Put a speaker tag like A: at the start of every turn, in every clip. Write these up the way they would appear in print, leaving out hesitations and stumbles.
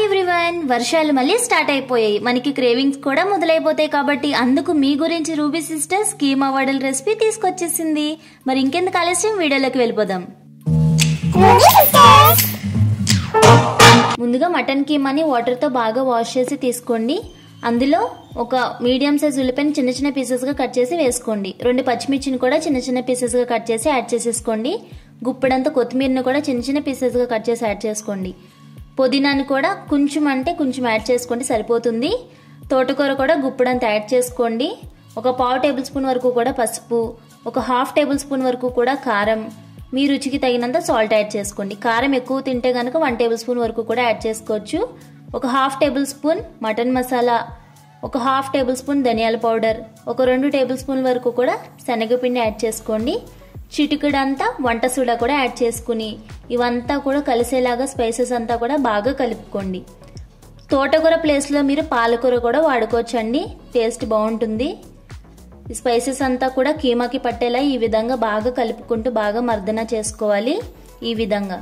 A: Everyone, వర్షాలు మళ్ళీ start అయిపోయాయి. మనకి క్రేవింగ్స్ కూడా మొదలైపోతాయి. కాబట్టి అందుకు మీ గురించి రూబీ సిస్టర్స్ కీమా వడల రెసిపీ తీసుకొచ్చేసింది. మరి ఇంకెందుకు ఆలస్యం, వీడియోలోకి వెళ్ళిపోదాం. ముందుగా మటన్ కీమాని వాటర్తో బాగా వాష్ చేసి తీసుకోండి. అందులో ఒక మీడియం సైజ్ ఉల్లిపాయని చిన్న చిన్న పీసెస్గా కట్ చేసి వేసుకోండి. 2 పచ్చిమిర్చిని కూడా చిన్న చిన్న పీసెస్గా కట్ చేసి యాడ్ చేసేసుకోండి. గుప్పెడంత కొత్తిమీరని కూడా చిన్న చిన్న పీసెస్గా కట్ చేసి యాడ్ చేసుకోండి. పుదీనాని కూడా కొంచెం యాడ్ చేసుకోండి, సరిపోతుంది. తోటకూర కూడా గుప్పెడంత యాడ్ చేసుకోండి. ఒక 1/2 టేబుల్ స్పూన్ వరకు కూడా పసుపు, ఒక 1/2 టేబుల్ స్పూన్ వరకు కూడా కారం, మీ రుచికి తగినంత సాల్ట్ యాడ్ చేసుకోండి. కారం ఎక్కువ తింటే కనుక 1 టేబుల్ స్పూన్ వరకు కూడా యాడ్ చేసుకోవచ్చు. ఒక 1/2 టేబుల్ స్పూన్ మటన్ మసాలా, ఒక 1/2 టేబుల్ స్పూన్ ధనియాల పౌడర్, ఒక 2 టేబుల్ స్పూన్ వరకు కూడా శనగపిండి యాడ్ చేసుకోండి. చిటికెడంతా వంట సోడా కూడా యాడ్ చేసుకుని ఇవంతా కూడా కలిసేలాగా స్పైసెస్ అంతా కూడా బాగా కలుపుకోండి. తోటకూర ప్లేస్లో మీరు పాలకూర కూడా వాడుకోవచ్చండి, టేస్ట్ బాగుంటుంది. ఈ స్పైసెస్ అంతా కూడా కీమాకి పట్టేలా ఈ విధంగా బాగా కలుపుకుంటూ బాగా మర్దన చేసుకోవాలి. ఈ విధంగా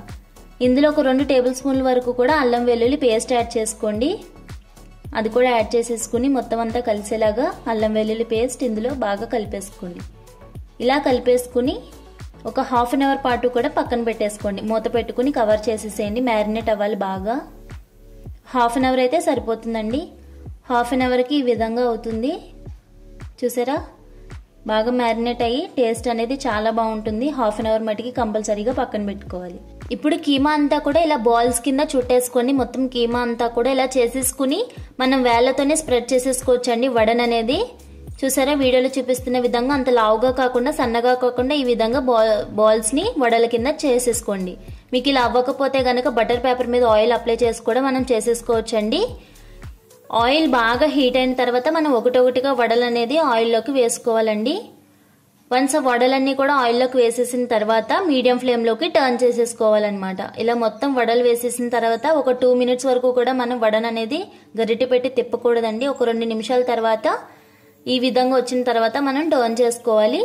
A: ఇందులో ఒక 2 టేబుల్ స్పూన్ల వరకు కూడా అల్లం వెల్లుల్లి పేస్ట్ యాడ్ చేసుకోండి. అది కూడా యాడ్ చేసేసుకుని మొత్తం అంతా కలిసేలాగా అల్లం వెల్లుల్లి పేస్ట్ ఇందులో బాగా కలిపేసుకోండి. ఇలా కలిపేసుకుని ఒక 1/2 అవర్ పాటు కూడా పక్కన పెట్టేసుకోండి. మూత పెట్టుకుని కవర్ చేసేసేయండి. మ్యారినేట్ అవ్వాలి బాగా. 1/2 అవర్ అయితే సరిపోతుందండి. 1/2 అవర్కి ఈ విధంగా అవుతుంది. చూసారా, బాగా మ్యారినేట్ అయ్యి టేస్ట్ అనేది చాలా బాగుంటుంది. 1/2 అవర్ మటుకి కంపల్సరీగా పక్కన పెట్టుకోవాలి. ఇప్పుడు కీమా అంతా కూడా ఇలా బాల్స్ కింద చుట్టేసుకొని మొత్తం కీమా అంతా కూడా ఇలా చేసేసుకుని మనం వేళ్లతోనే స్ప్రెడ్ చేసేసుకోవచ్చండి వడన్ అనేది. చూసారా, వీడియోలో చూపిస్తున్న విధంగా అంత లావుగా కాకుండా సన్నగా కాకుండా ఈ విధంగా బాల్స్ ని వడల కింద చేసేసుకోండి. మీకు ఇలా అవ్వకపోతే గనక బటర్ పేపర్ మీద ఆయిల్ అప్లై చేసి కూడా మనం చేసేసుకోవచ్చండి. ఆయిల్ బాగా హీట్ అయిన తర్వాత మనం ఒకటొకటిగా వడలు అనేది ఆయిల్లోకి వేసుకోవాలండి. వన్స్ ఆ వడలన్నీ కూడా ఆయిల్లోకి వేసేసిన తర్వాత మీడియం ఫ్లేమ్లోకి టర్న్ చేసేసుకోవాలన్నమాట. ఇలా మొత్తం వడలు వేసేసిన తర్వాత ఒక 2 మినిట్స్ వరకు కూడా మనం వడను అనేది గరిటె పెట్టి తిప్పకూడదండి. ఒక 2 నిమిషాల తర్వాత ఈ విధంగా వచ్చిన తర్వాత మనం టర్న్ చేసుకోవాలి.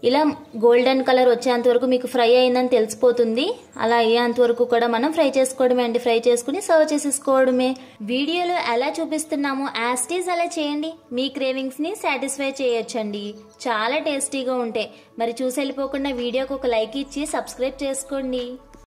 A: ఇలా గోల్డెన్ కలర్ వచ్చేంత వరకు మీకు ఫ్రై అయిందని తెలిసిపోతుంది. అలా అయ్యేంత వరకు కూడా మనం ఫ్రై చేసుకోవడమే అండి. ఫ్రై చేసుకుని సర్వ్ చేసేసుకోవడమే. వీడియోలో ఎలా చూపిస్తున్నామో యాస్టీస్ అలా చేయండి. మీ క్రేవింగ్స్ ని సాటిస్ఫై చేయొచ్చండి. చాలా టేస్టీగా ఉంటాయి. మరి చూసి వెళ్ళిపోకుండా వీడియోకి ఒక లైక్ ఇచ్చి సబ్స్క్రైబ్ చేసుకోండి.